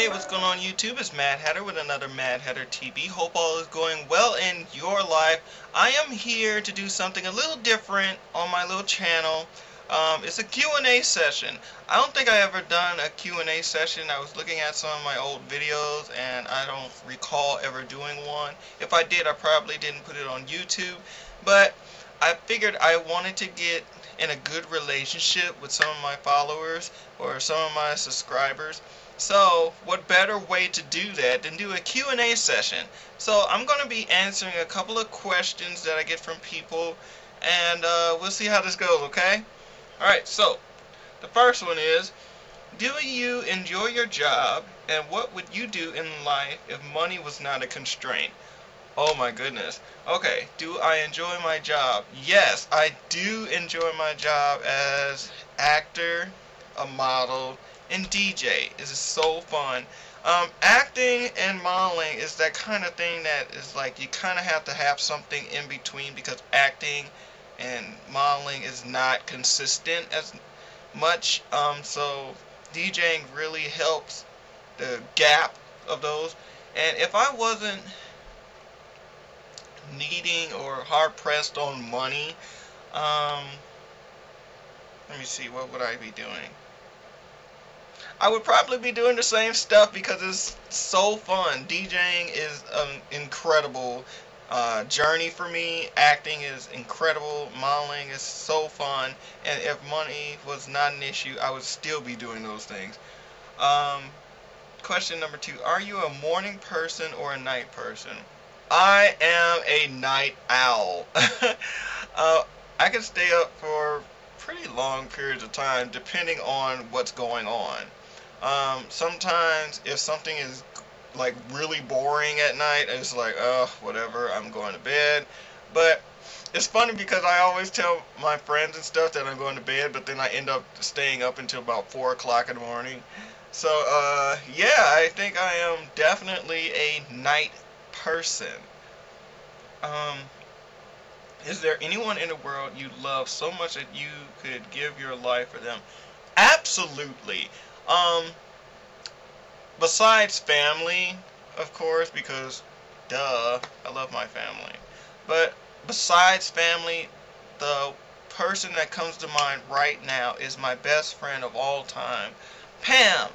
Hey, what's going on YouTube? It's Maddhatter with another Maddhatter TV. Hope all is going well in your life. I am here to do something a little different on my little channel. It's a Q&A session. I don't think I ever done a Q&A session. I was looking at some of my old videos and I don't recall ever doing one. If I did, I probably didn't put it on YouTube. But I figured I wanted to get in a good relationship with some of my followers or some of my subscribers. So what better way to do that than do a Q&A session? So I'm going to be answering a couple of questions that I get from people, and we'll see how this goes, okay? Alright, so the first one is, do you enjoy your job, and what would you do in life if money was not a constraint? Oh my goodness. Okay, do I enjoy my job? Yes, I do enjoy my job as actor, a model, and DJ. It is so fun. Acting and modeling is that kind of thing that is like you kind of have to have something in between, because acting and modeling is not consistent as much. So DJing really helps the gap of those. And if I wasn't needing or hard pressed on money, let me see, what would I be doing? I would probably be doing the same stuff because it's so fun. DJing is an incredible journey for me. Acting is incredible. Modeling is so fun. And if money was not an issue, I would still be doing those things. Question number 2. Are you a morning person or a night person? I am a night owl. I can stay up for pretty long periods of time depending on what's going on. Sometimes if something is like really boring at night, it's like, oh, whatever, I'm going to bed. But it's funny because I always tell my friends and stuff that I'm going to bed, but then I end up staying up until about 4 o'clock in the morning. So, yeah, I think I am definitely a night person. Is there anyone in the world you love so much that you could give your life for them? Absolutely. Besides family, of course, because duh, I love my family. But besides family, the person that comes to mind right now is my best friend of all time, Pam.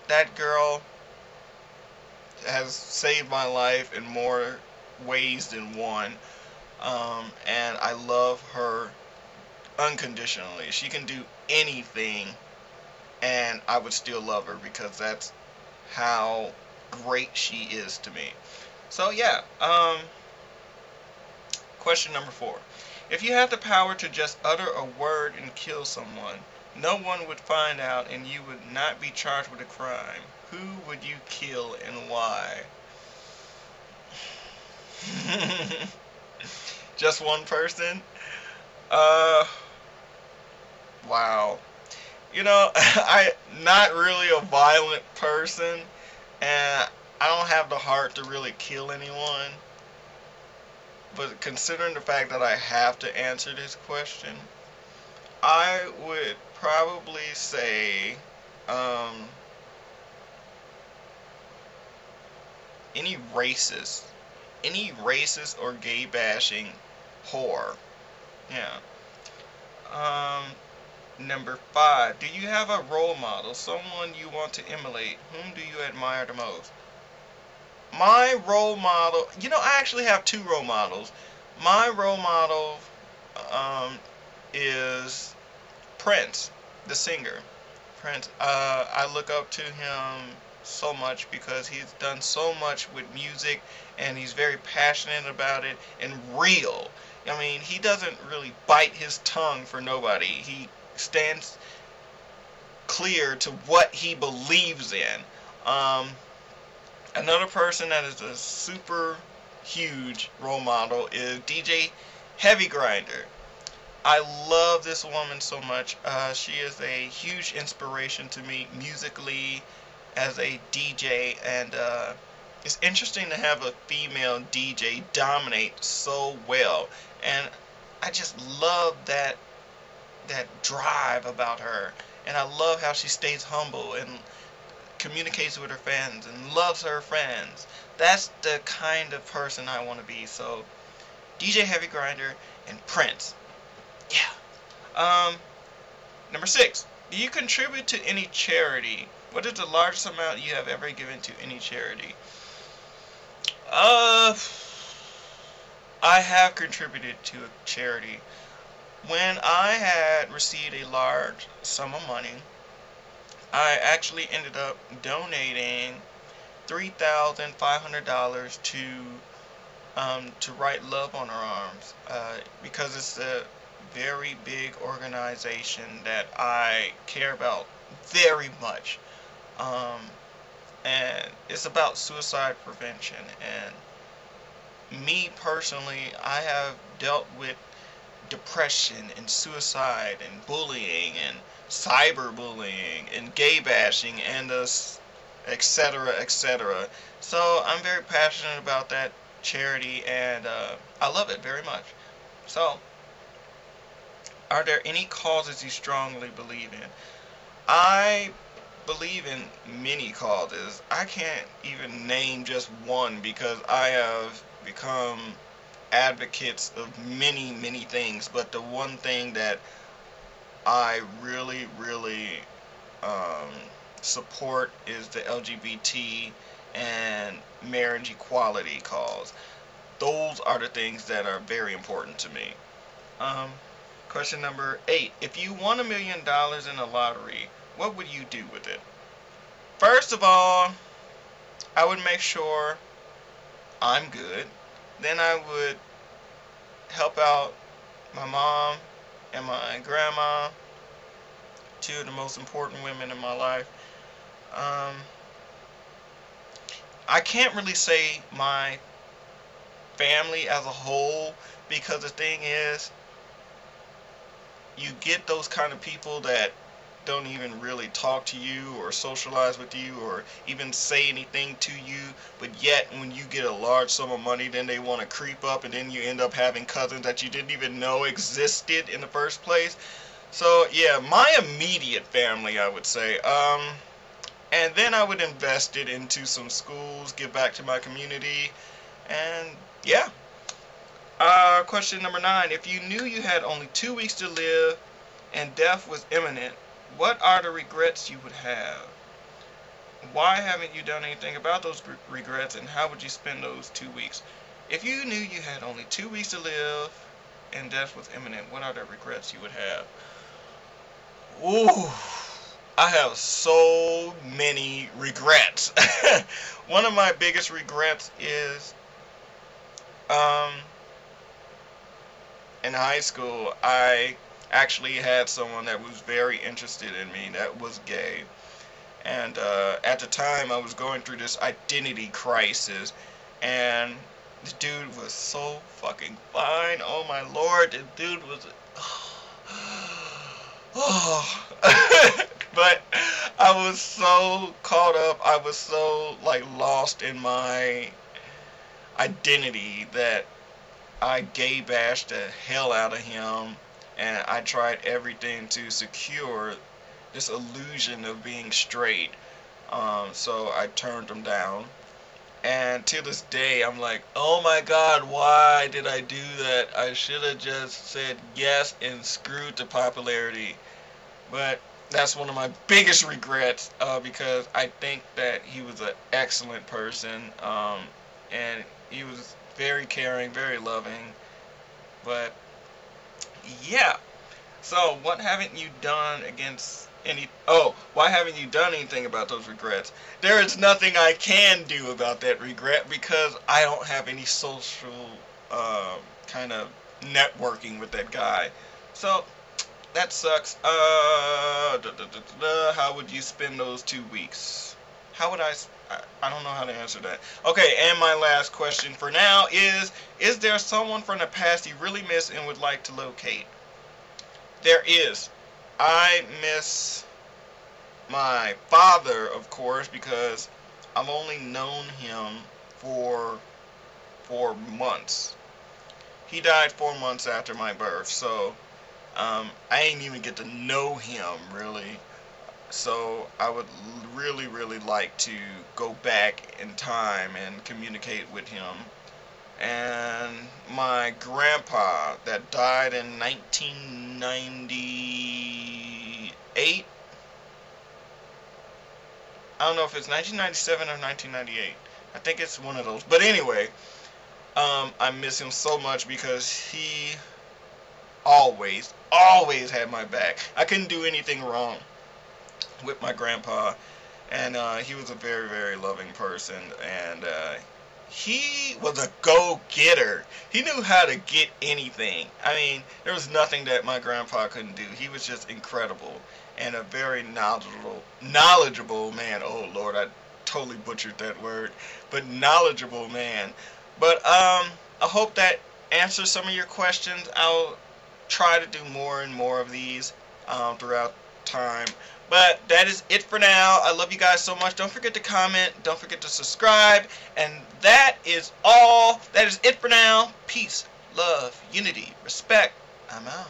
That girl has saved my life in more ways than one. And I love her unconditionally. She can do anything and I would still love her because that's how great she is to me. So yeah, question number 4. If you had the power to just utter a word and kill someone, no one would find out and you would not be charged with a crime, who would you kill and why? Just one person? Wow. You know, I'm not really a violent person, and I don't have the heart to really kill anyone. But considering the fact that I have to answer this question, I would probably say, any racist or gay bashing whore. Yeah. Number 5. Do you have a role model, someone you want to emulate? Whom do you admire the most? My role model, you know, I actually have 2 role models. My role model is Prince, the singer. Prince. I look up to him so much because he's done so much with music and he's very passionate about it and real. I mean, he doesn't really bite his tongue for nobody. He stands clear to what he believes in. Another person that is a super huge role model is DJ Heavy Grinder. I love this woman so much. She is a huge inspiration to me musically as a DJ, and it's interesting to have a female DJ dominate so well, and I just love that drive about her, and I love how she stays humble, and communicates with her fans and loves her friends. That's the kind of person I want to be. So DJ Heavy Grinder and Prince. Yeah. Number 6. Do you contribute to any charity? What is the largest amount you have ever given to any charity? I have contributed to a charity. When I had received a large sum of money, I actually ended up donating $3,500 to write Love on Her Arms, because it's a very big organization that I care about very much, and it's about suicide prevention. And me personally, I have dealt with depression and suicide and bullying and cyberbullying and gay bashing and etc., etc. So I'm very passionate about that charity, and I love it very much. So, are there any causes you strongly believe in? I believe in many causes. I can't even name just one because I have become advocates of many, many things. But the one thing that I really, really support is the LGBT and marriage equality cause. Those are the things that are very important to me. Question number 8. If you won $1 million in the lottery, what would you do with it? First of all, I would make sure I'm good. Then I would help out my mom and my grandma, two of the most important women in my life. I can't really say my family as a whole, because the thing is, you get those kind of people that don't even really talk to you or socialize with you or even say anything to you, but yet when you get a large sum of money, then they want to creep up, and then you end up having cousins that you didn't even know existed in the first place. So yeah, my immediate family, I would say. And then I would invest it into some schools, give back to my community, and yeah. Question number 9. If you knew you had only 2 weeks to live and death was imminent, what are the regrets you would have? Why haven't you done anything about those regrets, and how would you spend those 2 weeks? If you knew you had only 2 weeks to live and death was imminent, what are the regrets you would have? Ooh, I have so many regrets. One of my biggest regrets is in high school, I actually had someone that was very interested in me that was gay. And at the time, I was going through this identity crisis, and the dude was so fucking fine. Oh my lord, the dude was... Oh. But I was so caught up, I was so like lost in my identity that I gay bashed the hell out of him, and I tried everything to secure this illusion of being straight. So I turned him down, and to this day I'm like, oh my god, why did I do that? I should have just said yes and screwed the popularity. But that's one of my biggest regrets, because I think that he was an excellent person, and he was very caring, very loving. But yeah. So what haven't you done against why haven't you done anything about those regrets? There is nothing I can do about that regret, because I don't have any social kind of networking with that guy. So that sucks. How would you spend those 2 weeks? How would I don't know how to answer that. Okay, and my last question for now is there someone from the past you really miss and would like to locate? There is. I miss my father, of course, because I've only known him for 4 months. He died 4 months after my birth, so I ain't even get to know him, really. So I would really, really like to go back in time and communicate with him. And my grandpa that died in 1998. I don't know if it's 1997 or 1998. I think it's one of those. But anyway, I miss him so much because he always had my back. I couldn't do anything wrong with my grandpa, and he was a very, very loving person, and he was a go-getter. He knew how to get anything. I mean, there was nothing that my grandpa couldn't do. He was just incredible and a very knowledgeable man. Oh Lord, I totally butchered that word, but knowledgeable man. But I hope that answers some of your questions. I'll try to do more and more of these throughout time. But that is it for now. I love you guys so much. Don't forget to comment. Don't forget to subscribe. And that is all. That is it for now. Peace, love, unity, respect. I'm out.